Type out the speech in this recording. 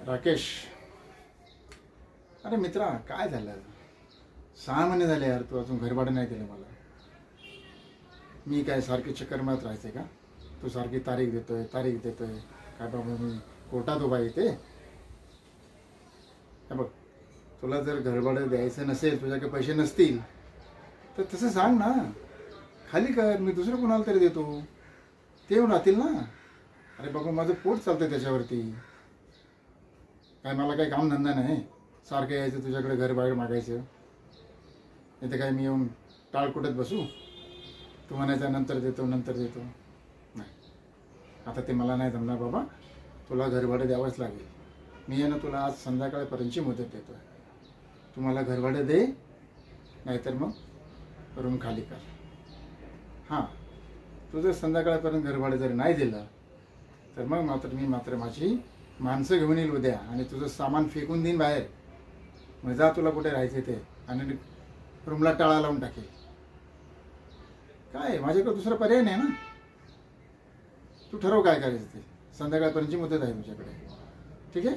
राकेश, अरे मित्रा, काय झालं? 6 महिने झाले यार, तू अजून घर भाडं नाही दिलं मला. मी काय सारखी चक्कर मारत राहायचे का? तू सारखी तारीख देतोय काय बाबा, मी कोर्टात उभा येते. बघ, तुला जर घर भाडं द्यायचं नसेल, तुझ्याकडे पैसे नसतील तर तसं सांग ना, खाली कर, मी दुसरं कोणाला तरी देतो, ते येऊन राहतील ना. अरे बाबा, माझं पोट चालतं त्याच्यावरती. काय मला काही काम धंदा नाही सारखं यायचं तुझ्याकडे घर बाहेर मागायचं. नाही तर काय मी येऊन टाळकुटत बसू? तू म्हणायचं नंतर देतो नाही. आता ते मला नाही जमणार बाबा, तुला घर भाडं द्यावंच लागेल. मी आहे ना, तुला आज संध्याकाळपर्यंतची मुदत देतो. तू मला घर भाडं दे, नाहीतर मग रूम खाली कर. हां, तू जर संध्याकाळपर्यंत घर भाडं जर नाही दिलं तर मग मी माझी माणसं घेऊन येईल उद्या आणि तुझं सामान फेकून देईन बाहेर. मग जा तुला कुठे राहायचं ते, आणि रूमला टाळा लावून टाकेल. काय, माझ्याकडे दुसरा पर्याय नाही ना. तू ठरव काय करायचं ते. संध्याकाळपर्यंतची मुदत आहे तुझ्याकडे, ठीक आहे?